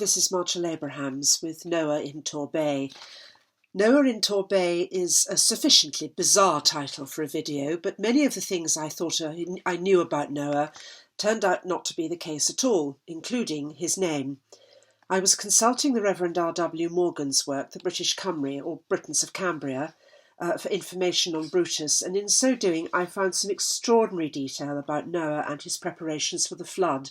this is Marshall Abrahams with Noah in Torbay. Noah in Torbay is a sufficiently bizarre title for a video, but many of the things I thought I knew about Noah turned out not to be the case at all, including his name. I was consulting the Reverend R.W. Morgan's work, The British Cymry, or Britons of Cambria, for information on Brutus, and in so doing I found some extraordinary detail about Noah and his preparations for the flood.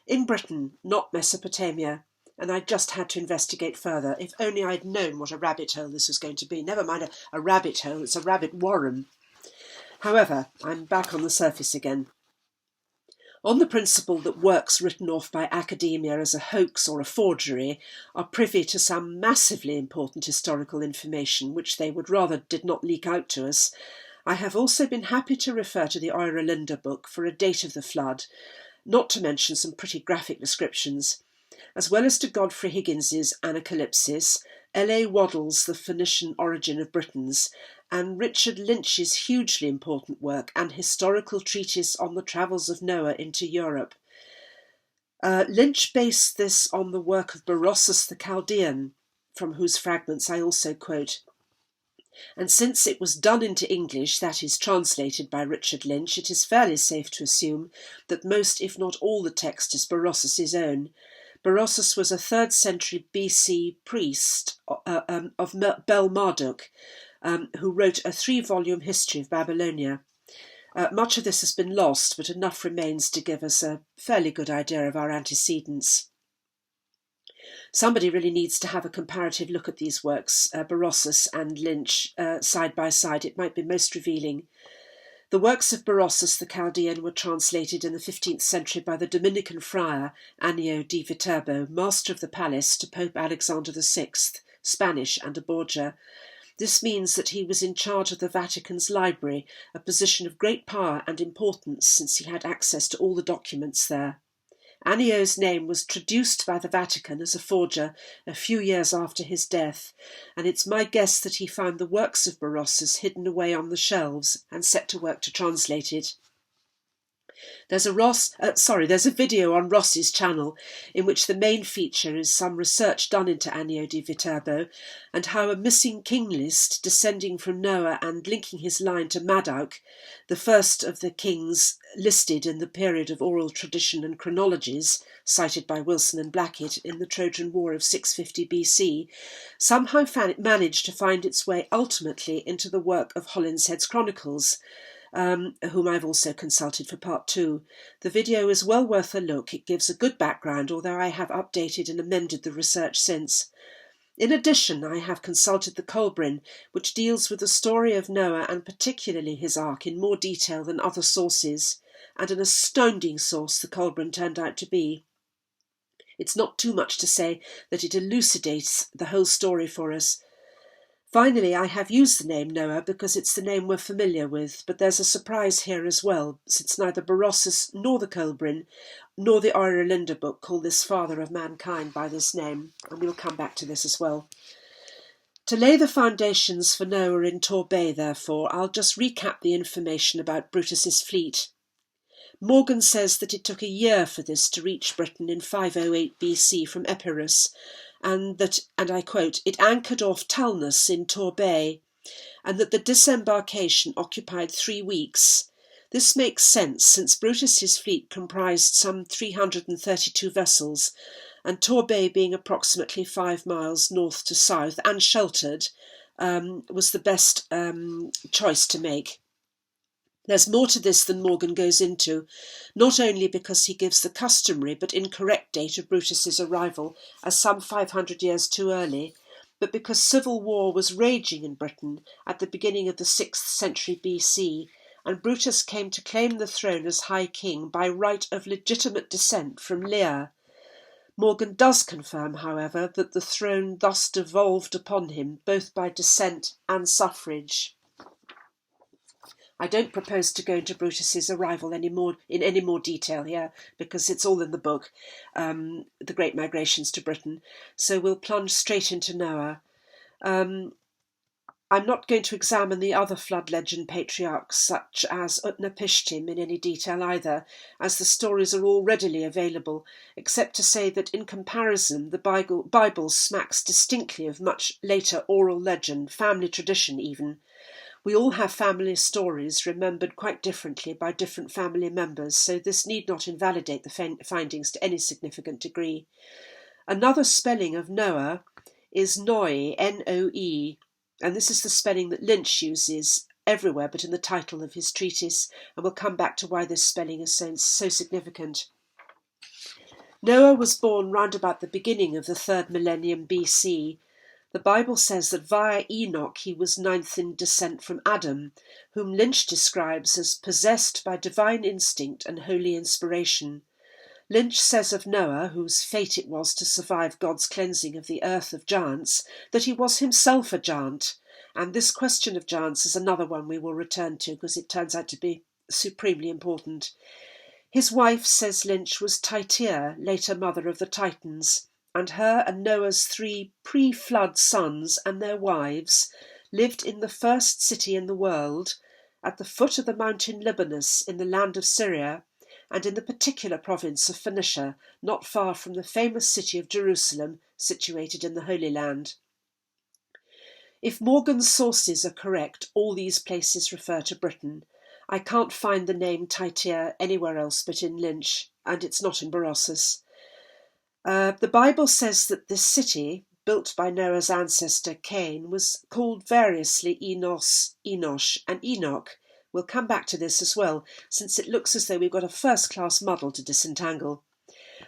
In Britain, not Mesopotamia, and I just had to investigate further. If only I'd known what a rabbit hole this was going to be. Never mind a rabbit hole, it's a rabbit warren. However, I'm back on the surface again. On the principle that works written off by academia as a hoax or a forgery are privy to some massively important historical information which they would rather did not leak out to us, I have also been happy to refer to the Eure book for a date of the flood, not to mention some pretty graphic descriptions, as well as to Godfrey Higgins's Anacalypsis, L.A. Waddell's The Phoenician Origin of Britons, and Richard Lynch's hugely important work, An Historical Treatise on the Travels of Noah into Europe. Lynch based this on the work of Berossus the Chaldean, from whose fragments I also quote. And since it was done into English, that is, translated by Richard Lynch, it is fairly safe to assume that most, if not all, the text is Berossus's own. Berossus was a 3rd century BC priest of Bel Marduk, who wrote a 3-volume history of Babylonia. Much of this has been lost, but enough remains to give us a fairly good idea of our antecedents. Somebody really needs to have a comparative look at these works, Berossus and Lynch, side by side. It might be most revealing. The works of Berossus the Chaldean were translated in the 15th century by the Dominican friar Annio di Viterbo, master of the palace to Pope Alexander VI, Spanish and a Borgia. This means that he was in charge of the Vatican's library, a position of great power and importance since he had access to all the documents there. Annio's name was traduced by the Vatican as a forger a few years after his death, and it's my guess that he found the works of Berossus hidden away on the shelves and set to work to translate it. There's a video on Ross's channel in which the main feature is some research done into Annio di Viterbo and how a missing king list descending from Noah and linking his line to Marduk, the first of the kings listed in the period of oral tradition and chronologies cited by Wilson and Blackett in the Trojan War of 650 BC, somehow managed to find its way ultimately into the work of Holinshed's Chronicles, whom I've also consulted for part 2. The video is well worth a look. It gives a good background, although I have updated and amended the research since. In addition, I have consulted the Kolbrin, which deals with the story of Noah and particularly his ark in more detail than other sources, and an astounding source the Kolbrin turned out to be. It's not too much to say that it elucidates the whole story for us. Finally, I have used the name Noah because it's the name we're familiar with, but there's a surprise here as well, since neither Berossus nor the Kolbrin nor the Eure book call this father of mankind by this name, and we'll come back to this as well. To lay the foundations for Noah in Torbay, therefore, I'll just recap the information about Brutus's fleet. Morgan says that it took a year for this to reach Britain in 508 BC from Epirus, and that, and I quote, it anchored off Talnus in Torbay, and that the disembarkation occupied 3 weeks. This makes sense, since Brutus's fleet comprised some 332 vessels, and Torbay, being approximately 5 miles north to south and sheltered, was the best choice to make. There's more to this than Morgan goes into, not only because he gives the customary but incorrect date of Brutus's arrival as some 500 years too early, but because civil war was raging in Britain at the beginning of the 6th century BC, and Brutus came to claim the throne as High King by right of legitimate descent from Lear. Morgan does confirm, however, that the throne thus devolved upon him both by descent and suffrage. I don't propose to go into Brutus's arrival in any more detail here, because it's all in the book, The Great Migrations to Britain, so we'll plunge straight into Noah. I'm not going to examine the other flood legend patriarchs such as Utnapishtim in any detail either, as the stories are all readily available, except to say that in comparison the Bible smacks distinctly of much later oral legend, family tradition even. We all have family stories remembered quite differently by different family members, so this need not invalidate the findings to any significant degree. Another spelling of Noah is Noe, Noe, and this is the spelling that Lynch uses everywhere but in the title of his treatise, and we'll come back to why this spelling is so significant. Noah was born round about the beginning of the 3rd millennium BC. The Bible says that via Enoch he was 9th in descent from Adam, whom Lynch describes as possessed by divine instinct and holy inspiration. Lynch says of Noah, whose fate it was to survive God's cleansing of the earth of giants, that he was himself a giant. And this question of giants is another one we will return to because it turns out to be supremely important. His wife, says Lynch, was Tityre, later mother of the Titans, and her and Noah's 3 pre-flood sons and their wives lived in the first city in the world, at the foot of the mountain Libanus in the land of Syria, and in the particular province of Phoenicia, not far from the famous city of Jerusalem, situated in the Holy Land. If Morgan's sources are correct, all these places refer to Britain. I can't find the name Tityre anywhere else but in Lynch, and it's not in Berossus. The Bible says that this city, built by Noah's ancestor Cain, was called variously Enos, Enosh, and Enoch. We'll come back to this as well, since it looks as though we've got a first-class muddle to disentangle.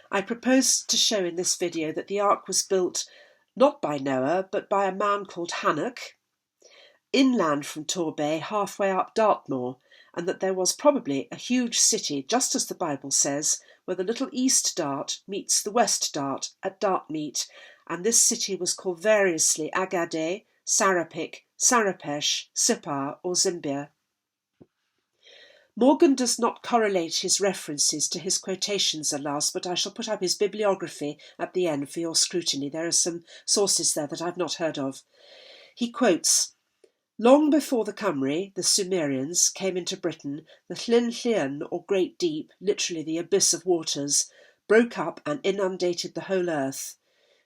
I propose to show in this video that the ark was built not by Noah, but by a man called Hanok, inland from Torbay, halfway up Dartmoor, and that there was probably a huge city, just as the Bible says, where the little East Dart meets the West Dart at Dartmeet, and this city was called variously Agade, Sarapik, Sarapesh, Sippar, or Zimbir. Morgan does not correlate his references to his quotations, alas, but I shall put up his bibliography at the end for your scrutiny. There are some sources there that I've not heard of. He quotes, "Long before the Cymry, the Sumerians, came into Britain, the Llyn Llyn, or Great Deep, literally the abyss of waters, broke up and inundated the whole earth.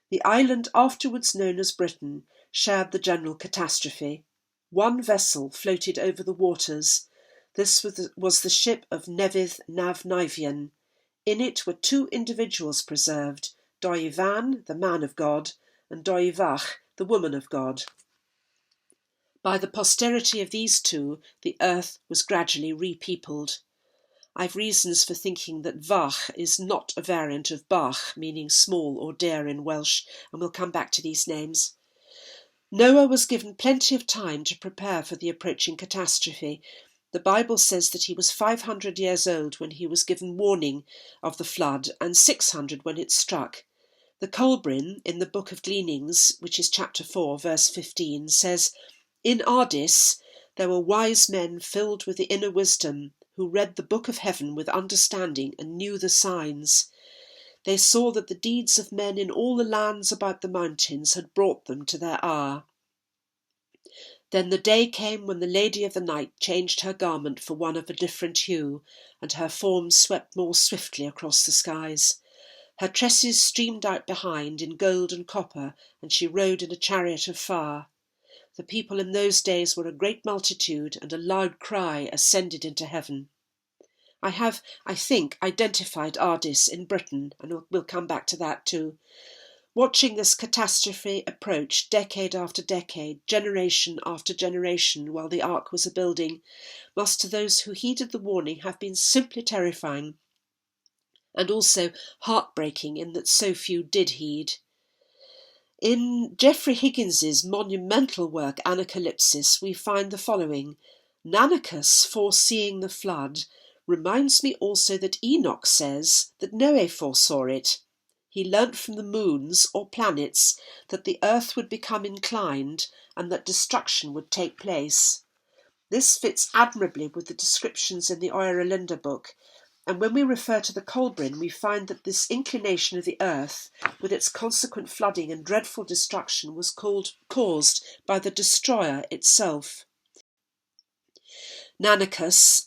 The island afterwards known as Britain shared the general catastrophe. One vessel floated over the waters. This was the ship of Nevydd Nav Nivian. In it were 2 individuals preserved, Doivan, the man of God, and Doivach, the woman of God. By the posterity of these 2, the earth was gradually repeopled. I've reasons for thinking that Vach is not a variant of Bach, meaning small or dear in Welsh, and we'll come back to these names. Noah was given plenty of time to prepare for the approaching catastrophe. The Bible says that he was 500 years old when he was given warning of the flood, and 600 when it struck. The Colbrin, in the Book of Gleanings, which is chapter 4, verse 15, says, "In Ardis there were wise men filled with the inner wisdom, who read the book of heaven with understanding and knew the signs. They saw that the deeds of men in all the lands about the mountains had brought them to their hour. Then the day came when the Lady of the Night changed her garment for one of a different hue, and her form swept more swiftly across the skies. Her tresses streamed out behind in gold and copper, and she rode in a chariot of fire. The people in those days were a great multitude, and a loud cry ascended into heaven." I have, I think, identified Ardis in Britain, and we'll come back to that too. Watching this catastrophe approach decade after decade, generation after generation, while the ark was a-building, must to those who heeded the warning have been simply terrifying, and also heartbreaking in that so few did heed. In Geoffrey Higgins's monumental work Anacalypsis, we find the following: "Nanicus, foreseeing the flood, reminds me also that Enoch says that Noe foresaw it. He learnt from the moons, or planets, that the earth would become inclined and that destruction would take place. This fits admirably with the descriptions in the Oeralinda book. And when we refer to the Colbryn, we find that this inclination of the earth, with its consequent flooding and dreadful destruction, was caused by the destroyer itself. Nanicus,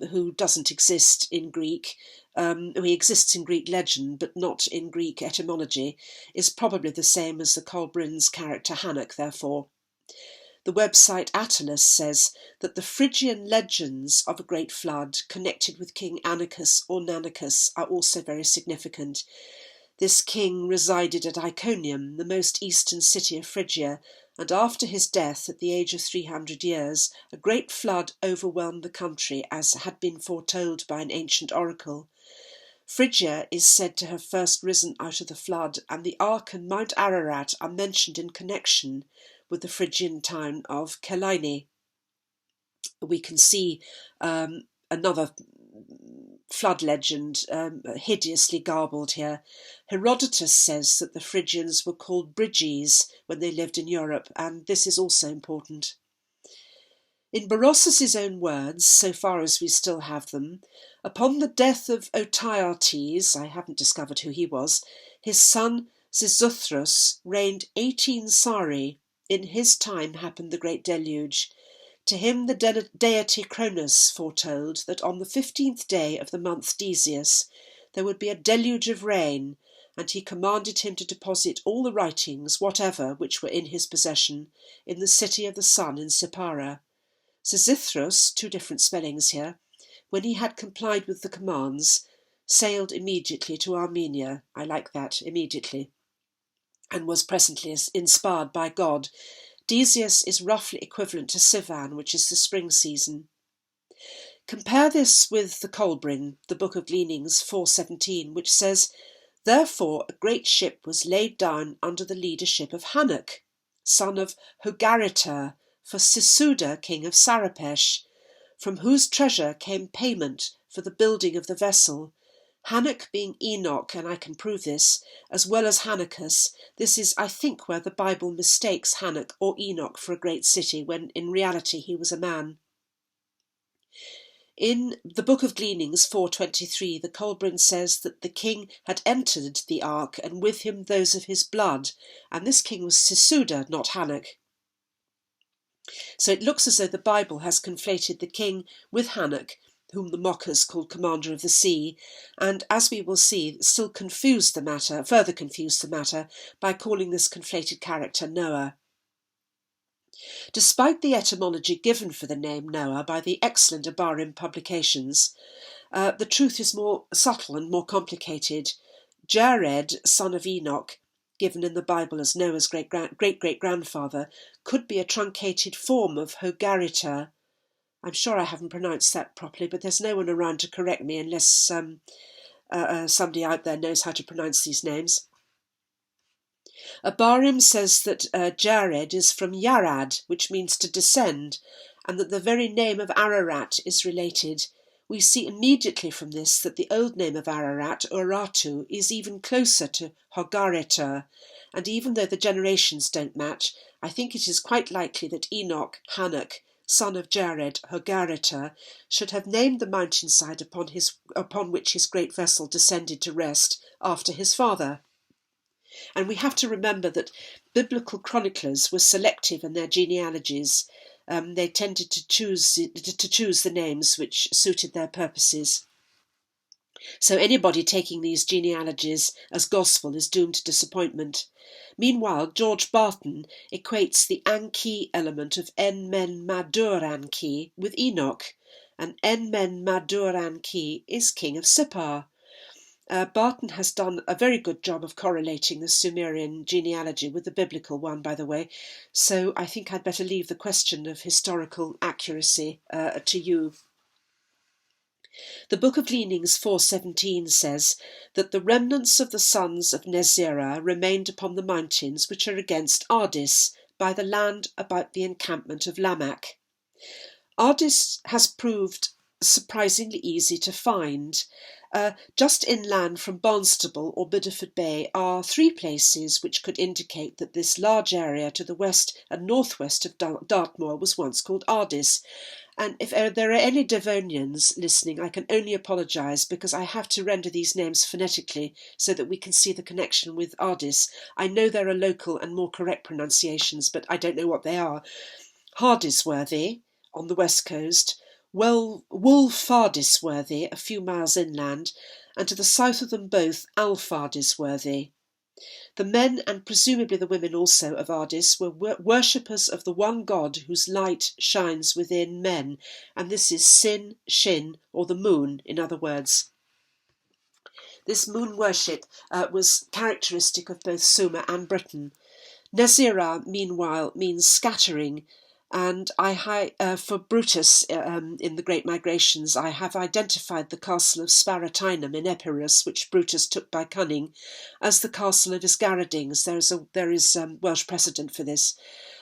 who doesn't exist in Greek, he exists in Greek legend but not in Greek etymology, is probably the same as the Colbryn's character Hannock, therefore. The website Attalus says that the Phrygian legends of a great flood connected with King Anicus or Nanicus are also very significant. This king resided at Iconium, the most eastern city of Phrygia, and after his death at the age of 300 years, a great flood overwhelmed the country, as had been foretold by an ancient oracle. Phrygia is said to have first risen out of the flood, and the Ark and Mount Ararat are mentioned in connection with the Phrygian town of Kelaini. We can see another flood legend, hideously garbled here. Herodotus says that the Phrygians were called Bryges when they lived in Europe, and this is also important. In Berossus's own words, so far as we still have them, upon the death of Otiates, I haven't discovered who he was, his son Xisuthros reigned 18 Sari. In his time happened the great deluge. To him the deity Cronus foretold that on the 15th day of the month Decius there would be a deluge of rain, and he commanded him to deposit all the writings, whatever, which were in his possession, in the city of the sun in Sippara. Xisuthros, two different spellings here, when he had complied with the commands, sailed immediately to Armenia, I like that, immediately, and was presently inspired by God. Decius is roughly equivalent to Sivan, which is the spring season. Compare this with the Colbryn, the Book of Gleanings 4:17, which says, "Therefore a great ship was laid down under the leadership of Hannock, son of Hogariter, for Sisuda, king of Sarapesh, from whose treasure came payment for the building of the vessel. Hannock being Enoch, and I can prove this, as well as Hannocus. This is, I think, where the Bible mistakes Hannock or Enoch for a great city, when in reality he was a man." In the Book of Gleanings 4:23, the Colbryn says that the king had entered the ark, and with him those of his blood, and this king was Sisuda, not Hannock. So it looks as though the Bible has conflated the king with Hannock, whom the mockers called Commander of the Sea, and, as we will see, still further confused the matter by calling this conflated character Noah. Despite the etymology given for the name Noah by the excellent Abarim publications, the truth is more subtle and more complicated. Jared, son of Enoch, given in the Bible as Noah's great-great-grandfather, could be a truncated form of Hogariter. I'm sure I haven't pronounced that properly, but there's no one around to correct me unless somebody out there knows how to pronounce these names. Abarim says that Jared is from Yarad, which means to descend, and that the very name of Ararat is related. We see immediately from this that the old name of Ararat, Urartu, is even closer to Hogariter, and even though the generations don't match, I think it is quite likely that Enoch, Hannock, son of Jared, Hogariter, should have named the mountainside upon which his great vessel descended to rest after his father. And we have to remember that biblical chroniclers were selective in their genealogies. They tended to choose the names which suited their purposes. So anybody taking these genealogies as gospel is doomed to disappointment. Meanwhile, George Barton equates the Anki element of En-men Madur Anki with Enoch, and En-men Madur Anki is king of Sippar. Barton has done a very good job of correlating the Sumerian genealogy with the biblical one, by the way, so I think I'd better leave the question of historical accuracy to you. The Book of Gleanings 4:17 says that the remnants of the sons of Nezerah remained upon the mountains which are against Ardis, by the land about the encampment of Lamach. Ardis has proved surprisingly easy to find. Just inland from Barnstable or Biddeford Bay are 3 places which could indicate that this large area to the west and northwest of Dartmoor was once called Ardis, And if there are any Devonians listening, I can only apologise because I have to render these names phonetically so that we can see the connection with Ardis. I know there are local and more correct pronunciations, but I don't know what they are. Hardisworthy on the west coast, Woolfardisworthy a few miles inland, and to the south of them both Alfardisworthy. The men, and presumably the women also, of Ardis were worshippers of the one god whose light shines within men, and this is Sin, Shin, or the moon, in other words. This moon worship was characteristic of both Sumer and Britain. Nezira, meanwhile, means scattering, and for Brutus in the Great Migrations, I have identified the castle of Sparatinum in Epirus, which Brutus took by cunning, as the castle of Isgaradings. There is Welsh precedent for this.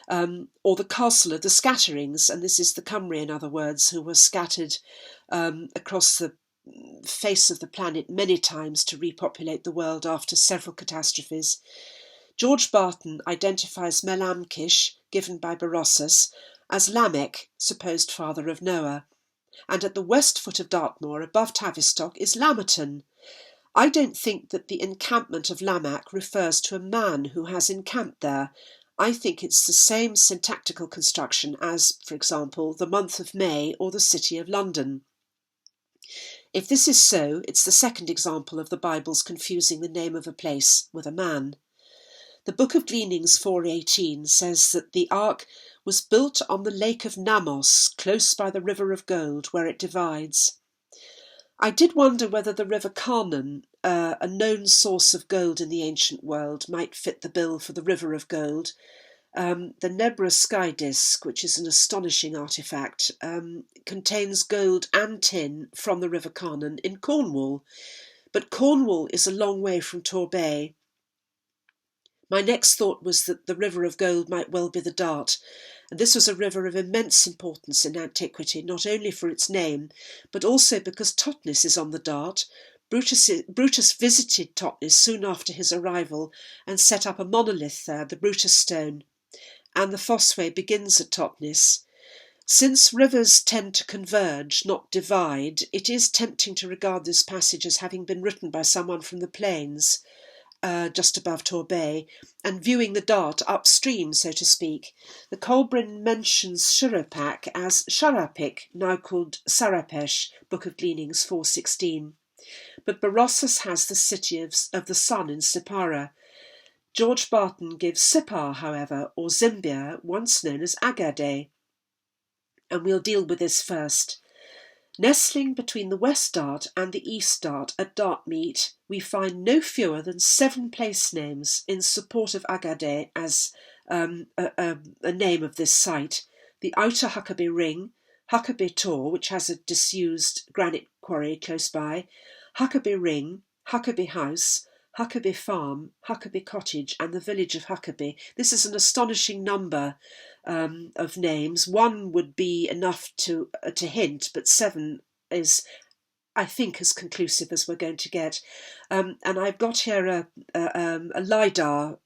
Or the castle of the Scatterings, and this is the Cymry, in other words, who were scattered across the face of the planet many times to repopulate the world after several catastrophes. George Barton identifies Melamkish, given by Berossus, as Lamech, supposed father of Noah, and at the west foot of Dartmoor, above Tavistock, is Lamerton. I don't think that the encampment of Lamech refers to a man who has encamped there. I think it's the same syntactical construction as, for example, the month of May or the city of London. If this is so, it's the second example of the Bible's confusing the name of a place with a man. The Book of Gleanings 4:18 says that the ark was built on the lake of Namos, close by the river of gold, where it divides. I did wonder whether the river Carnon, a known source of gold in the ancient world, might fit the bill for the river of gold. The Nebra sky disk, which is an astonishing artefact, contains gold and tin from the river Carnon in Cornwall. But Cornwall is a long way from Torbay. My next thought was that the river of gold might well be the Dart, and this was a river of immense importance in antiquity, not only for its name, but also because Totnes is on the Dart. Brutus visited Totnes soon after his arrival and set up a monolith there, the Brutus stone, and the Fossway begins at Totnes. Since rivers tend to converge, not divide, it is tempting to regard this passage as having been written by someone from the plains, just above Torbay, and viewing the Dart upstream, so to speak. The Colbrin mentions Shuruppak as Sharapik, now called Sarapesh, Book of Gleanings 4:16. But Berossus has the city of the sun in Sippara. George Barton gives Sippar, however, or Zimbia, once known as Agade. And we'll deal with this first. Nestling between the West Dart and the East Dart at Dartmeet, we find no fewer than 7 place names in support of Agade as a name of this site. The Outer Huckabee Ring, Huckabee Tor, which has a disused granite quarry close by, Huckabee Ring, Huckabee House, Huckabee Farm, Huckabee Cottage, and the village of Huckabee. This is an astonishing number of names. 1 would be enough to hint, but 7 is, I think, as conclusive as we're going to get. And I've got here a LiDAR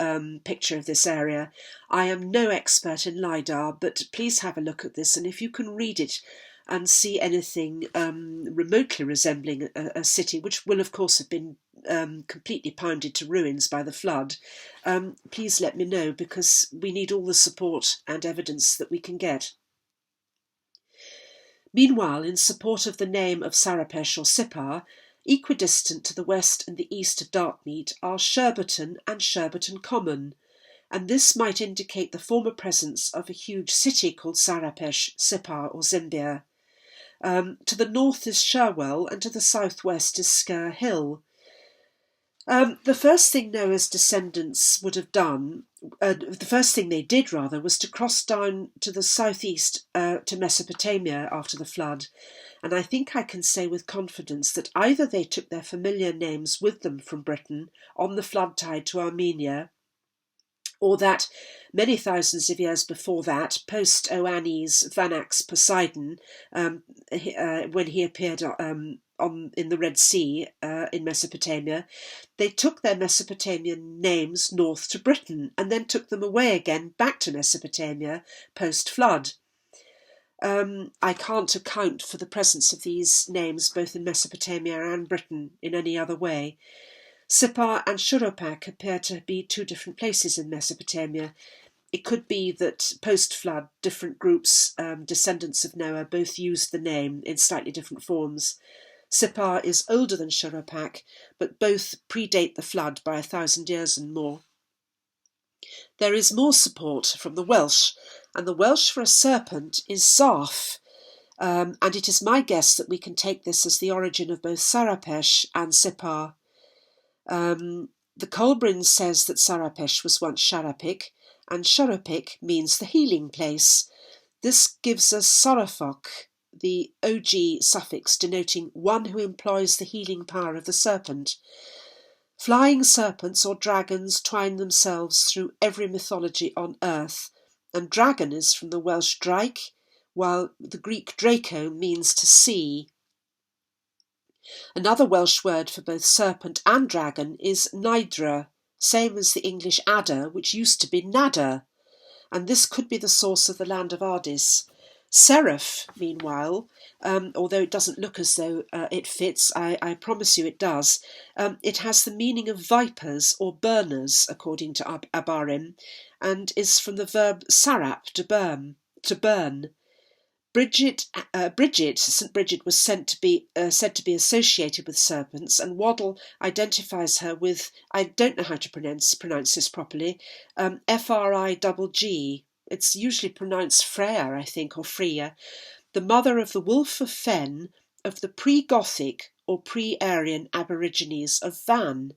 picture of this area. I am no expert in LiDAR, but please have a look at this, and if you can read it and see anything remotely resembling a city, which will of course have been completely pounded to ruins by the flood, please let me know, because we need all the support and evidence that we can get. Meanwhile, in support of the name of Sarapesh or Sippar, equidistant to the west and the east of Dartmeet are Sherborton and Sherborton Common, and this might indicate the former presence of a huge city called Sarapesh, Sippar or Zimbia. To the north is Sherwell, and to the southwest is Sker Hill. The first thing Noah's descendants would have done, the first thing they did rather, was to cross down to the southeast to Mesopotamia after the flood. And I think I can say with confidence that either they took their familiar names with them from Britain on the flood tide to Armenia, or that many thousands of years before that, post Oannes Vanax Poseidon, when he appeared in the Red Sea in Mesopotamia, they took their Mesopotamian names north to Britain and then took them away again back to Mesopotamia post-flood. I can't account for the presence of these names both in Mesopotamia and Britain in any other way. Sippar and Shuruppak appear to be two different places in Mesopotamia. It could be that post-flood, different groups, descendants of Noah, both used the name in slightly different forms. Sippar is older than Shuruppak, but both predate the flood by 1,000 years and more. There is more support from the Welsh, and the Welsh for a serpent is Zarf, and it is my guess that we can take this as the origin of both Sarapesh and Sippar. The Colbrin says that Sarapesh was once Sharapik, and Sharapik means the healing place. This gives us Sorafok, the OG suffix denoting one who employs the healing power of the serpent. Flying serpents or dragons twine themselves through every mythology on earth, and dragon is from the Welsh draik, while the Greek draco means to see. Another Welsh word for both serpent and dragon is nidra, same as the English adder, which used to be nadder, and this could be the source of the land of Ardis. Seraph, meanwhile, although it doesn't look as though it fits, I promise you it does, it has the meaning of vipers or burners, according to Abarim, and is from the verb sarap, to burn. St. Bridget was said to be associated with serpents, and Waddell identifies her with, I don't know how to pronounce this properly, Frigg. It's usually pronounced Freya, I think, or Freya, the mother of the Wolf of Fen of the pre-Gothic or pre-Aryan Aborigines of Van,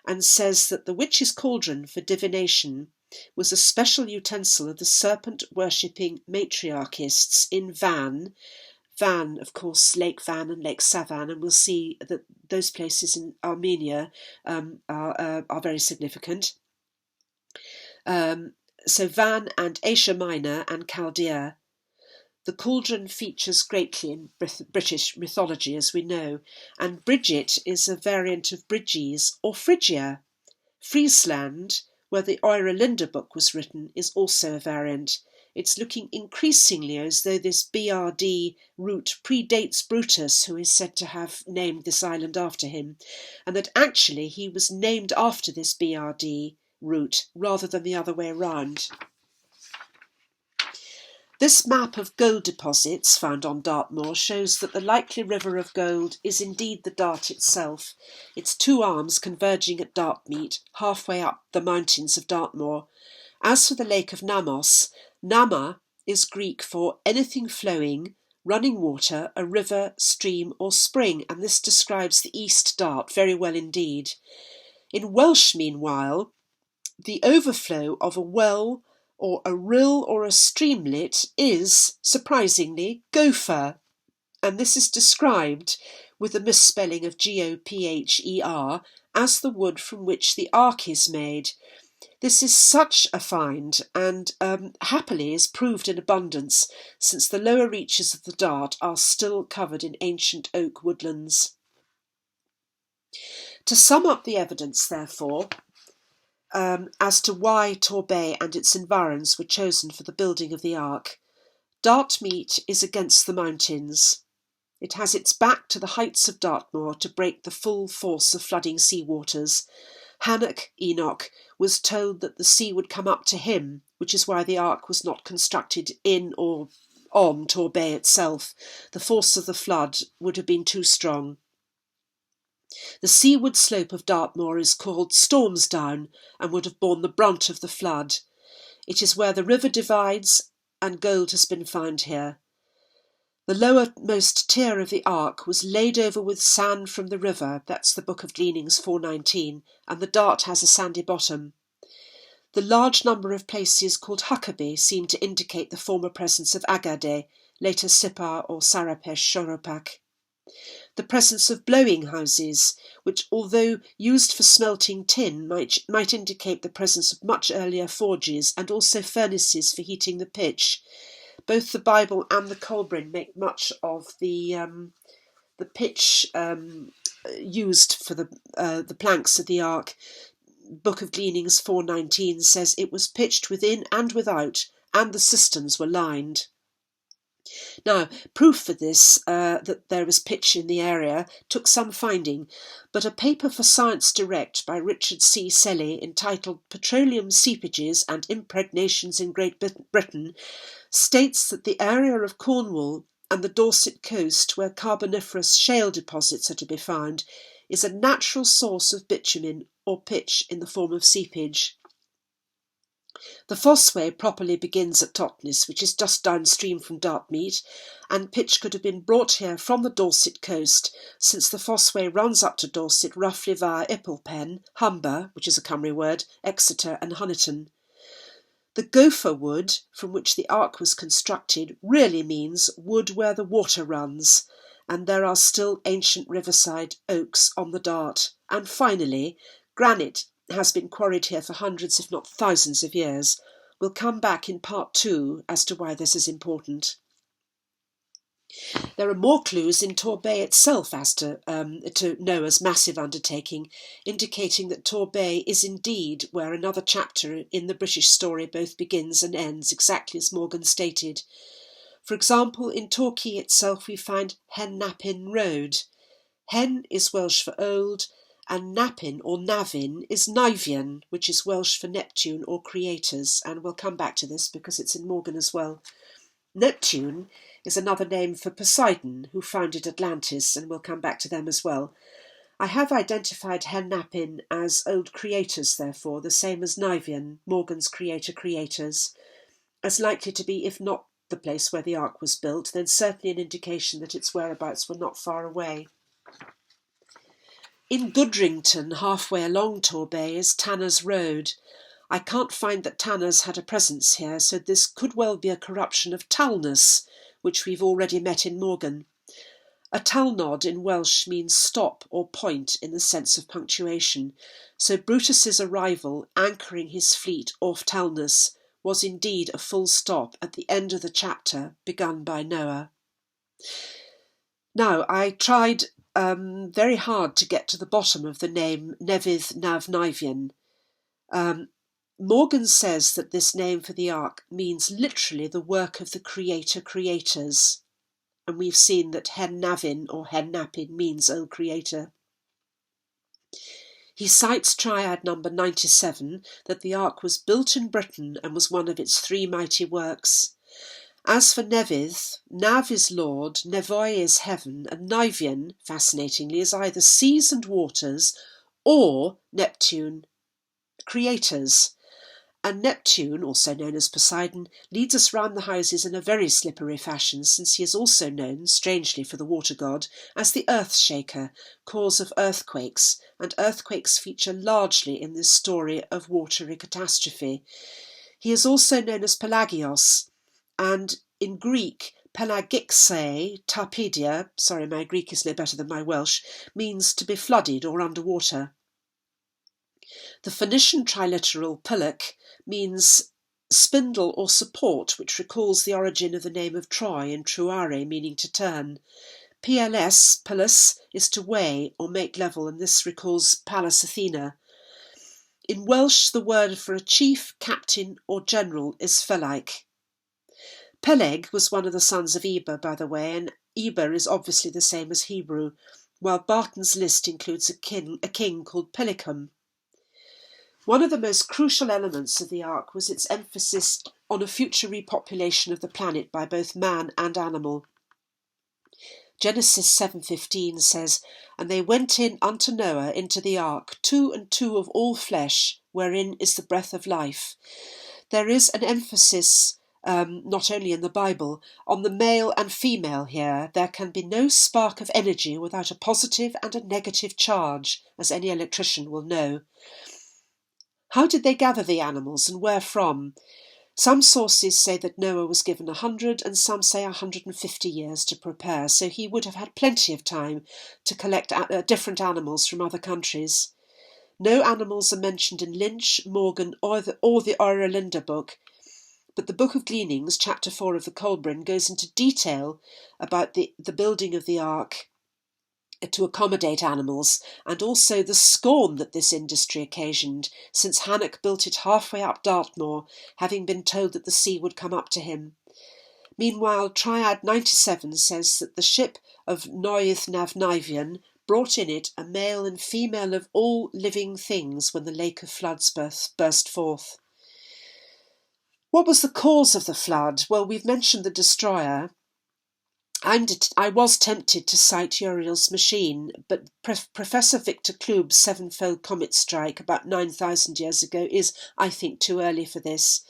and says that the witch's cauldron for divination was a special utensil of the serpent-worshipping matriarchists in Van. Van, of course, Lake Van and Lake Savan, and we'll see that those places in Armenia are very significant. So Van and Asia Minor and Chaldea. The cauldron features greatly in British mythology, as we know, and Bridget is a variant of Bridges or Phrygia. Friesland, where the Euralinda book was written, is also a variant. It's looking increasingly as though this BRD route predates Brutus, who is said to have named this island after him, and that actually he was named after this BRD route rather than the other way around. This map of gold deposits found on Dartmoor shows that the likely river of gold is indeed the Dart itself, its two arms converging at Dartmeet, halfway up the mountains of Dartmoor. As for the Lake of Namos, Nama is Greek for anything flowing, running water, a river, stream or spring, and this describes the East Dart very well indeed. In Welsh, meanwhile, the overflow of a well or a rill or a streamlet is, surprisingly, gopher, and this is described, with a misspelling of Gopher, as the wood from which the ark is made. This is such a find, and happily is proved in abundance, since the lower reaches of the Dart are still covered in ancient oak woodlands. To sum up the evidence, therefore, as to why Torbay and its environs were chosen for the building of the Ark. Dartmeet is against the mountains. It has its back to the heights of Dartmoor to break the full force of flooding sea waters. Enoch, was told that the sea would come up to him, which is why the Ark was not constructed in or on Torbay itself. The force of the flood would have been too strong. The seaward slope of Dartmoor is called Stormsdown and would have borne the brunt of the flood. It is where the river divides, and gold has been found here. The lowermost tier of the Ark was laid over with sand from the river, that's the Book of Gleanings 419, and the Dart has a sandy bottom. The large number of places called Huckabee seem to indicate the former presence of Agade, later Sippar or Sarapesh Shoropak. The presence of blowing houses, which, although used for smelting tin, might indicate the presence of much earlier forges, and also furnaces for heating the pitch. Both the Bible and the Colbrin make much of the pitch used for the planks of the Ark. Book of Gleanings 419 says it was pitched within and without, and the cisterns were lined. Now, proof for this, that there was pitch in the area, took some finding, but a paper for Science Direct by Richard C. Selly entitled Petroleum Seepages and Impregnations in Great Britain states that the area of Cornwall and the Dorset coast, where Carboniferous shale deposits are to be found, is a natural source of bitumen or pitch in the form of seepage. The Fossway properly begins at Totnes, which is just downstream from Dartmoor, and pitch could have been brought here from the Dorset coast, since the Fossway runs up to Dorset roughly via Ipplepen, Humber, which is a Cymru word, Exeter and Honiton. The gopher wood, from which the ark was constructed, really means wood where the water runs, and there are still ancient riverside oaks on the Dart. And finally, granite has been quarried here for hundreds if not thousands of years. We'll come back in part 2 as to why this is important. There are more clues in Torbay itself as to Noah's massive undertaking, indicating that Torbay is indeed where another chapter in the British story both begins and ends, exactly as Morgan stated. For example, in Torquay itself we find Hen Napin Road. Hen is Welsh for old, and Napin or Navin is Nivian, which is Welsh for Neptune or creators, and we'll come back to this because it's in Morgan as well. Neptune is another name for Poseidon, who founded Atlantis, and we'll come back to them as well. I have identified Hen Napin as old creators, therefore, the same as Nivian, Morgan's creators, as likely to be, if not the place where the ark was built, then certainly an indication that its whereabouts were not far away. In Goodrington, halfway along Torbay, is Tanner's Road. I can't find that Tanner's had a presence here, so this could well be a corruption of Talnus, which we've already met in Morgan. A talnod in Welsh means stop or point in the sense of punctuation, so Brutus's arrival, anchoring his fleet off Talnus, was indeed a full stop at the end of the chapter begun by Noah. Now, I tried very hard to get to the bottom of the name Nevydd Nav Nivian. Morgan says that this name for the ark means literally the work of the creators, and we've seen that Hen Navin or Hen Napin means old creator. He cites triad number 97, that the ark was built in Britain and was one of its 3 mighty works. As for Nevydd, Nav is Lord, Nevoy is heaven, and Nivian, fascinatingly, is either seas and waters or Neptune, creators. And Neptune, also known as Poseidon, leads us round the houses in a very slippery fashion, since he is also known, strangely for the water god, as the earth shaker, cause of earthquakes, and earthquakes feature largely in this story of watery catastrophe. He is also known as Pelagios, and in Greek, Pelagixei, Tarpedia, sorry, my Greek is no better than my Welsh, means to be flooded or underwater. The Phoenician triliteral Pelak means spindle or support, which recalls the origin of the name of Troy in truare, meaning to turn. Palus, is to weigh or make level, and this recalls Pallas Athena. In Welsh, the word for a chief, captain or general is Felaig. Peleg was one of the sons of Eber, by the way, and Eber is obviously the same as Hebrew, while Barton's list includes a king called Pelicum. One of the most crucial elements of the ark was its emphasis on a future repopulation of the planet by both man and animal. Genesis 7:15 says, "And they went in unto Noah into the ark, 2 and 2 of all flesh, wherein is the breath of life." There is an emphasis, not only in the Bible, on the male and female here. There can be no spark of energy without a positive and a negative charge, as any electrician will know. How did they gather the animals and where from? Some sources say that Noah was given 100 and some say 150 years to prepare, so he would have had plenty of time to collect different animals from other countries. No animals are mentioned in Lynch, Morgan or the Orelinda book, but the Book of Gleanings, chapter 4 of the Colburn, goes into detail about the building of the ark to accommodate animals, and also the scorn that this industry occasioned, since Hannock built it halfway up Dartmoor, having been told that the sea would come up to him. Meanwhile, Triad 97 says that the ship of Noeth Navnivian brought in it a male and female of all living things when the lake of floods burst forth. What was the cause of the flood? Well, we've mentioned the destroyer. I was tempted to cite Uriel's machine, but Professor Victor Klube's sevenfold comet strike about 9,000 years ago is, I think, too early for this.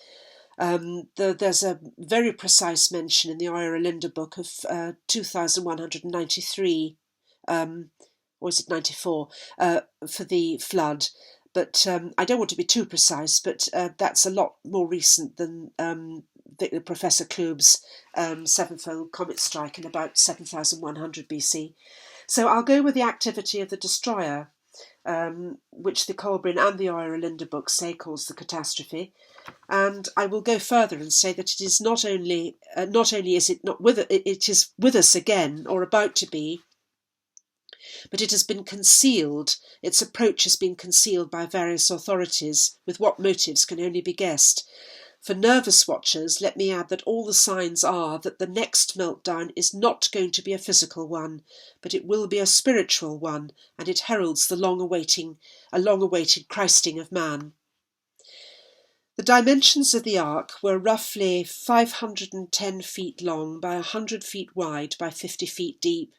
There's a very precise mention in the Euralinda book of 2193, or is it 94, for the flood. But I don't want to be too precise, but that's a lot more recent than Professor Klube's sevenfold comet strike in about 7,100 BC. So I'll go with the activity of the destroyer, which the Colbryn and the Euralinda books say caused the catastrophe. And I will go further and say that it is not only is it not with it is with us again, or about to be, but it has been concealed. Its approach has been concealed by various authorities, with what motives can only be guessed. For nervous watchers, let me add that all the signs are that the next meltdown is not going to be a physical one, but it will be a spiritual one, and it heralds the long-awaited Christing of man. The dimensions of the ark were roughly 510 feet long by 100 feet wide by 50 feet deep.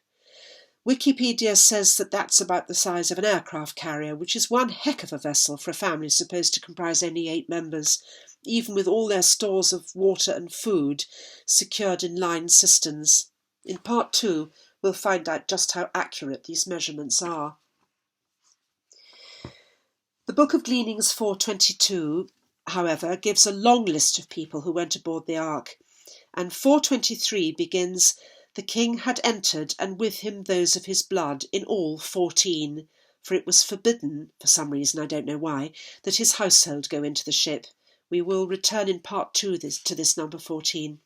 Wikipedia says that that's about the size of an aircraft carrier, which is one heck of a vessel for a family supposed to comprise only 8 members, even with all their stores of water and food secured in lined cisterns. In part 2, we'll find out just how accurate these measurements are. The Book of Gleanings 422, however, gives a long list of people who went aboard the ark, and 423 begins, "The king had entered, and with him those of his blood, in all 14, for it was forbidden, for some reason, I don't know why, that his household go into the ship." We will return in part 2 to this number 14.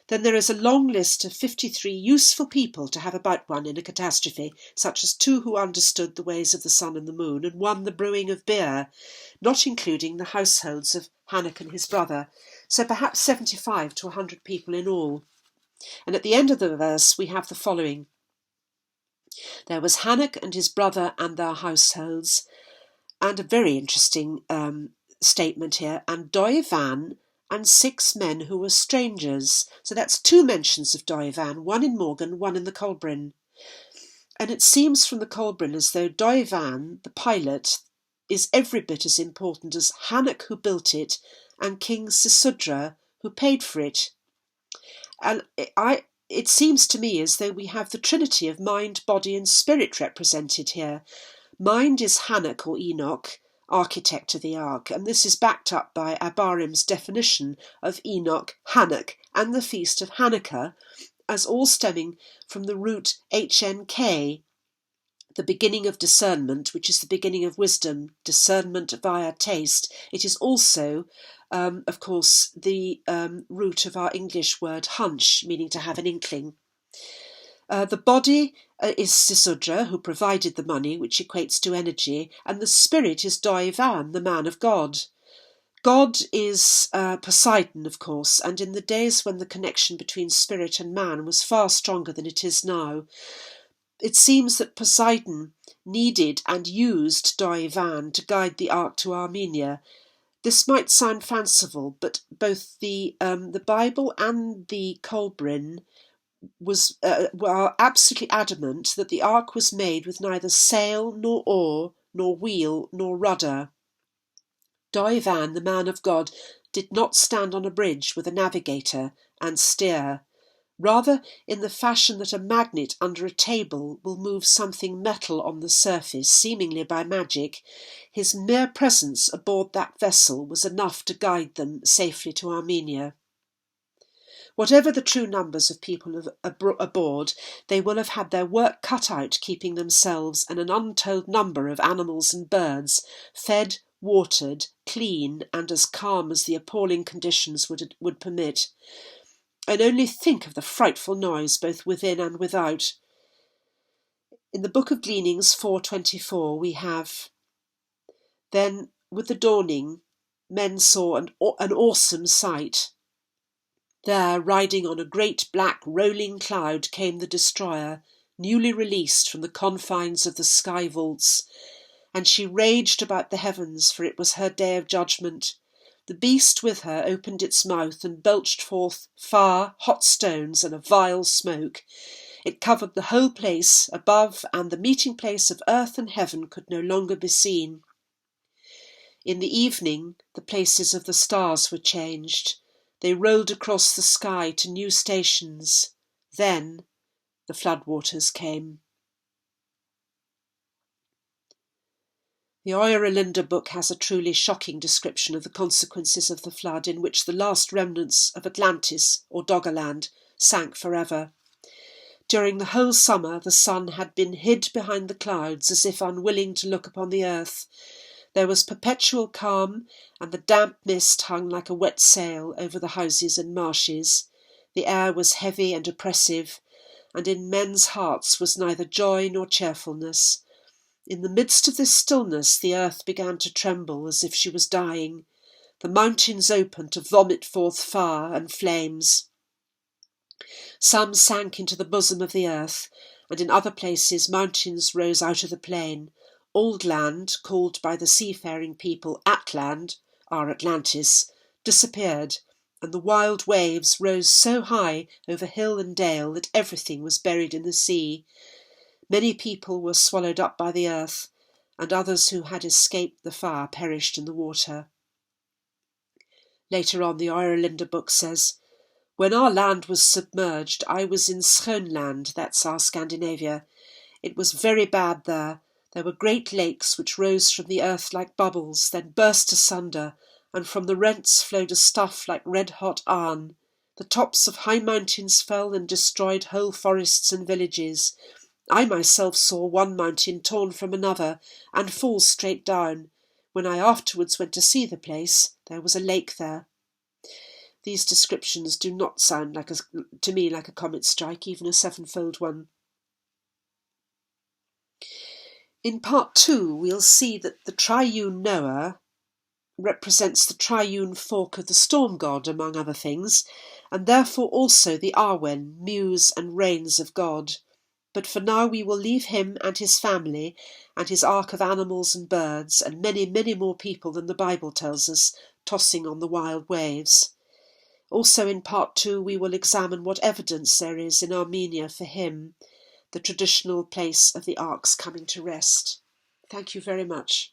Then there is a long list of 53 useful people to have about one in a catastrophe, such as 2 who understood the ways of the sun and the moon, and 1 the brewing of beer, not including the households of Hannock and his brother, so perhaps 75 to 100 people in all. And at the end of the verse we have the following: "There was Hannock and his brother and their households," and a very interesting statement here, "and Doivan and 6 men who were strangers." So that's 2 mentions of Doivan, 1 in Morgan, 1 in the Colbryn. And it seems from the Colbryn as though Doivan, the pilot, is every bit as important as Hannock, who built it, and King Sisudra, who paid for it. And it seems to me as though we have the trinity of mind, body and spirit represented here. Mind is Hannock or Enoch, architect of the ark, and this is backed up by Abarim's definition of Enoch, Hannock and the feast of Hanukkah as all stemming from the root HNK, the beginning of discernment, which is the beginning of wisdom, discernment via taste. It is also, of course, the root of our English word hunch, meaning to have an inkling. The body is Sisudra, who provided the money, which equates to energy, and the spirit is Doivan, the man of God. God is Poseidon, of course, and in the days when the connection between spirit and man was far stronger than it is now, it seems that Poseidon needed and used Doivan to guide the ark to Armenia. This might sound fanciful, but both the Bible and the Colbryn were absolutely adamant that the ark was made with neither sail nor oar nor wheel nor rudder. Doivan, the man of God, did not stand on a bridge with a navigator and steer. Rather, in the fashion that a magnet under a table will move something metal on the surface, seemingly by magic, his mere presence aboard that vessel was enough to guide them safely to Armenia. Whatever the true numbers of people aboard, they will have had their work cut out keeping themselves and an untold number of animals and birds fed, watered, clean, and as calm as the appalling conditions would permit. And only think of the frightful noise both within and without. In the Book of Gleanings 4:24 we have, "Then with the dawning men saw an awesome sight. There, riding on a great black rolling cloud, came the destroyer, newly released from the confines of the sky vaults, and she raged about the heavens, for it was her day of judgment. The beast with her opened its mouth and belched forth fire, hot stones, and a vile smoke. It covered the whole place above, and the meeting place of earth and heaven could no longer be seen. In the evening, the places of the stars were changed. They rolled across the sky to new stations. Then the floodwaters came. The Oeralinda book has a truly shocking description of the consequences of the flood, in which the last remnants of Atlantis, or Doggerland, sank forever. During the whole summer the sun had been hid behind the clouds, as if unwilling to look upon the earth. There was perpetual calm, and the damp mist hung like a wet sail over the houses and marshes. The air was heavy and oppressive, and in men's hearts was neither joy nor cheerfulness. In the midst of this stillness the earth began to tremble as if she was dying. The mountains opened to vomit forth fire and flames. Some sank into the bosom of the earth, and in other places mountains rose out of the plain. Old land, called by the seafaring people Atland, our Atlantis, disappeared, and the wild waves rose so high over hill and dale that everything was buried in the sea. Many people were swallowed up by the earth, and others who had escaped the fire perished in the water. Later on, the Oeralinda book says, "When our land was submerged, I was in Schoonland, that's our Scandinavia. It was very bad there. There were great lakes which rose from the earth like bubbles, then burst asunder, and from the rents flowed a stuff like red-hot iron. The tops of high mountains fell and destroyed whole forests and villages. I myself saw one mountain torn from another and fall straight down. When I afterwards went to see the place, there was a lake there." These descriptions do not sound to me like a comet strike, even a sevenfold one. In part 2, we'll see that the triune Noah represents the triune fork of the storm god, among other things, and therefore also the Arwen, muse and reins of God. But for now we will leave him and his family and his ark of animals and birds and many, many more people than the Bible tells us, tossing on the wild waves. Also in part 2 we will examine what evidence there is in Armenia for him, the traditional place of the ark's coming to rest. Thank you very much.